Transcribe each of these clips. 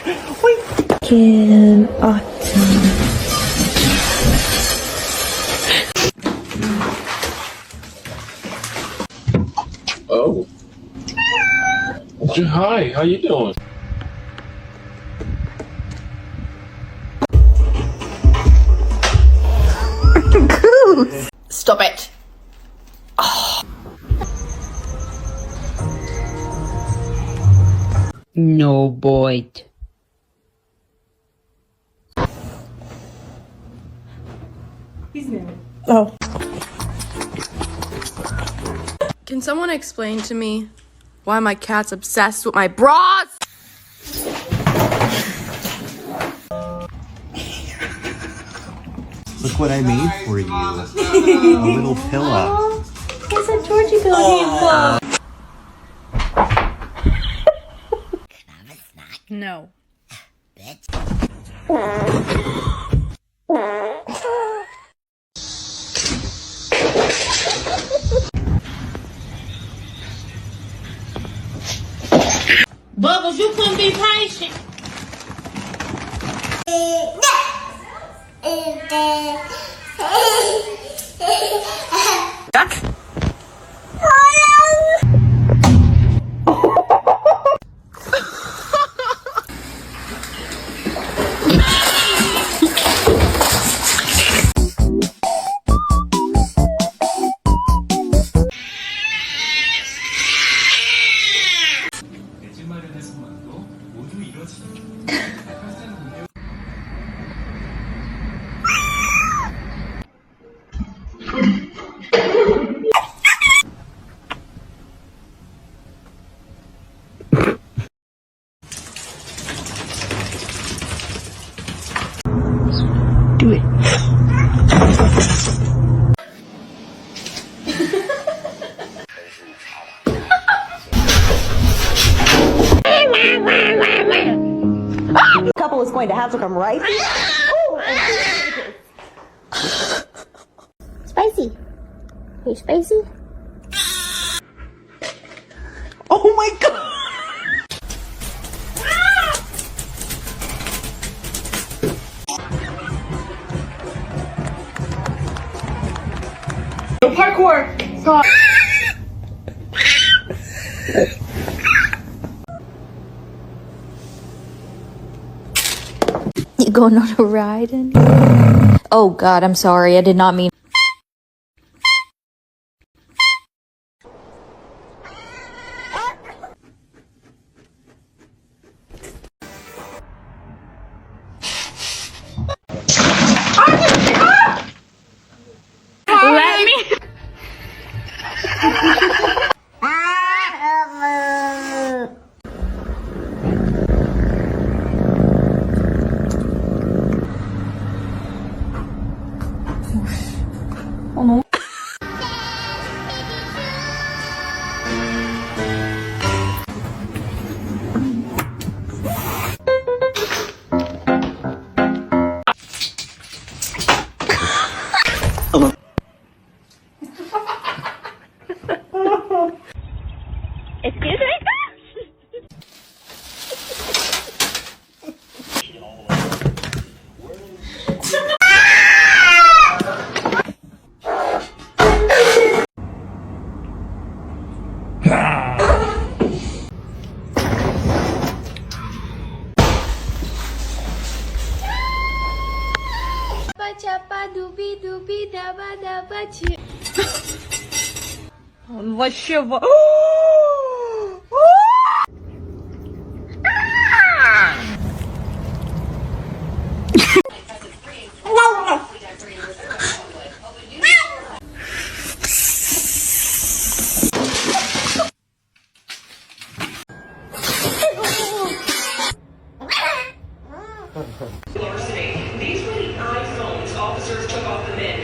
Wicked autumn. Oh. Hi, how you doing? Goose! Stop it. No bite. Oh. Can someone explain to me why my cat's obsessed with my bras? Look what I made for you. A little pillow. It's a Georgie pillow. No. Bubbles, you couldn't be patient. Duck. Do it. Couple is going to have to come right. Spicy. Hey, spicy. Oh my god! Parkour. Stop. You going on a ride? Oh God, I'm sorry. I did not mean. Let me. Excuse me? Chapa dubi dubi daba daba chi. Он вообще... These were the iPhones officers took off the men.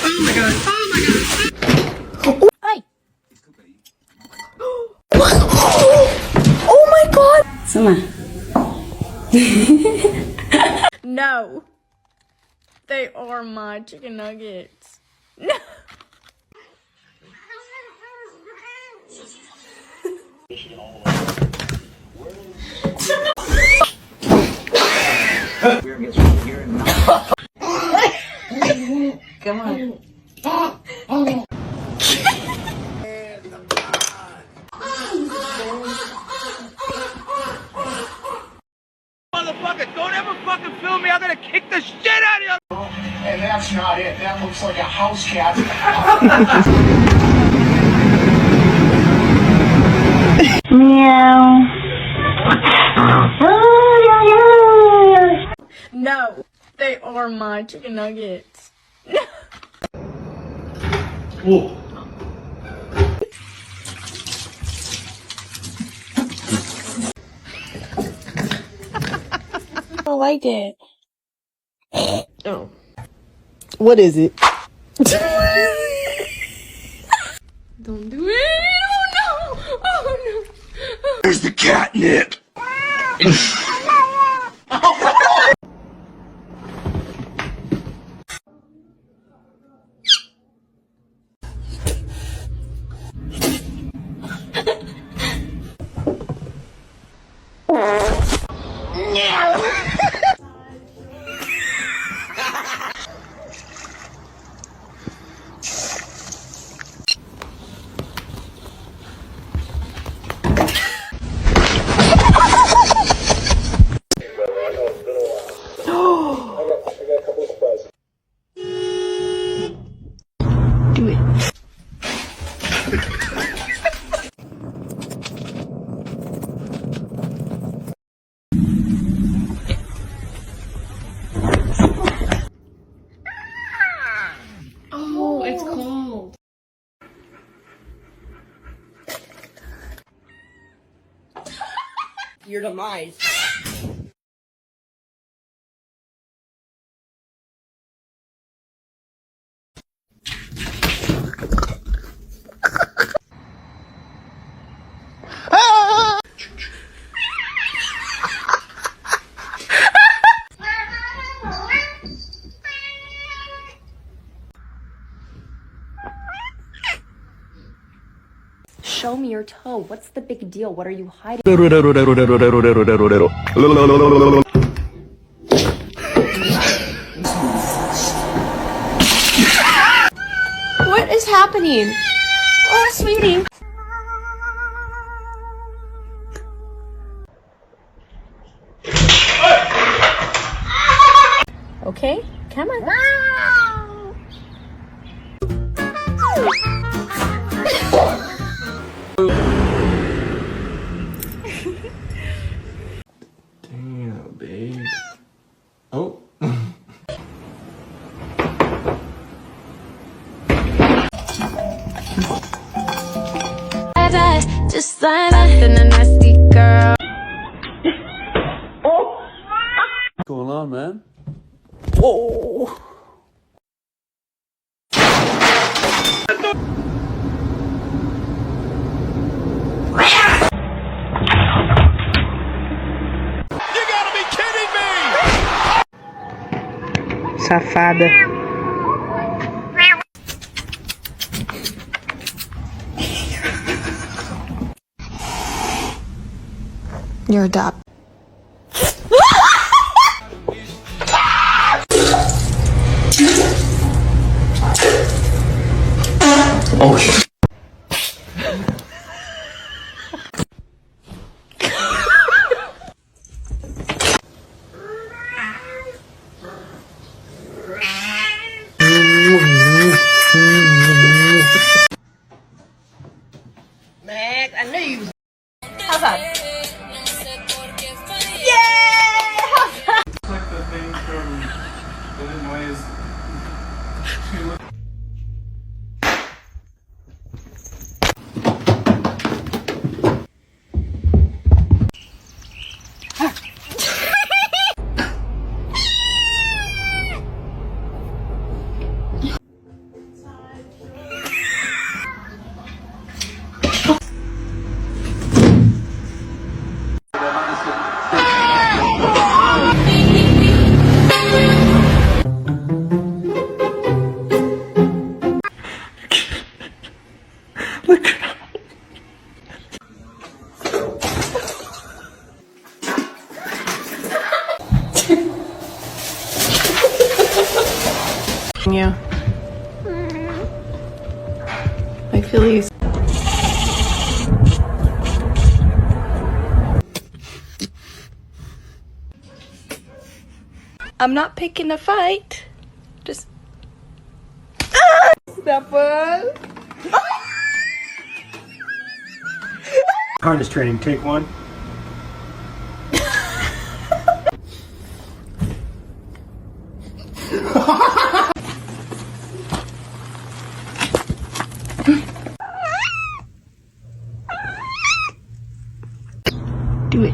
Oh my god. Ay. Oh my god! Sama. No. They are my chicken nuggets. No. Come on. Motherfucker, don't ever fucking film me. I'm gonna kick the shit out of you. And that's not it. That looks like a house cat. No. They are my chicken nuggets. No. Whoa. I like it. Oh. What is it? Don't do it. Oh no. Oh no. There's the catnip. Do it. Oh, it's cold. Your demise. Show me your toe. What's the big deal? What are you hiding? What is happening? Oh, sweetie. Okay, come on. Damn, babe. Oh. Just like that, and a nasty girl. What's going on, man? Whoa. You gotta be kidding me! Safada. You're a dop. Oh, shit. Max, I knew you was. How's that? It's like the thing from Illinois. Achilles. I'm not picking a fight. Just. Harness training, take one. Do it.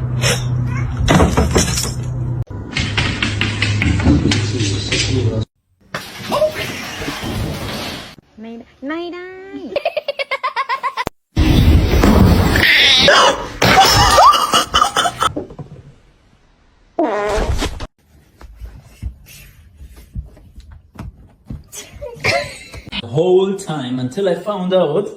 The whole time until I found out.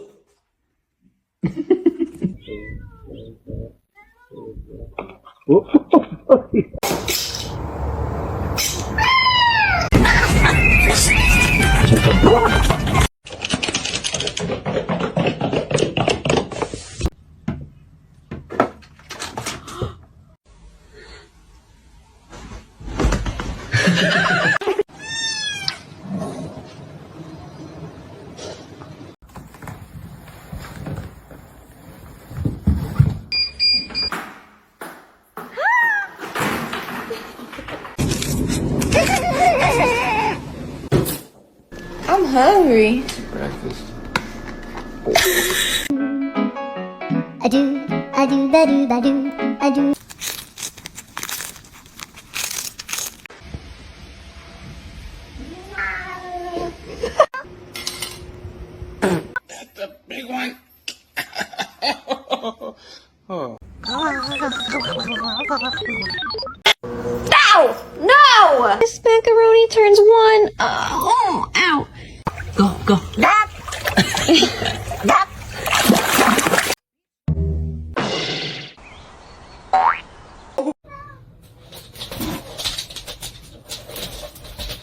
I'm hungry. Breakfast. I do, ba do, ba do, I do. That's a big one. Oh.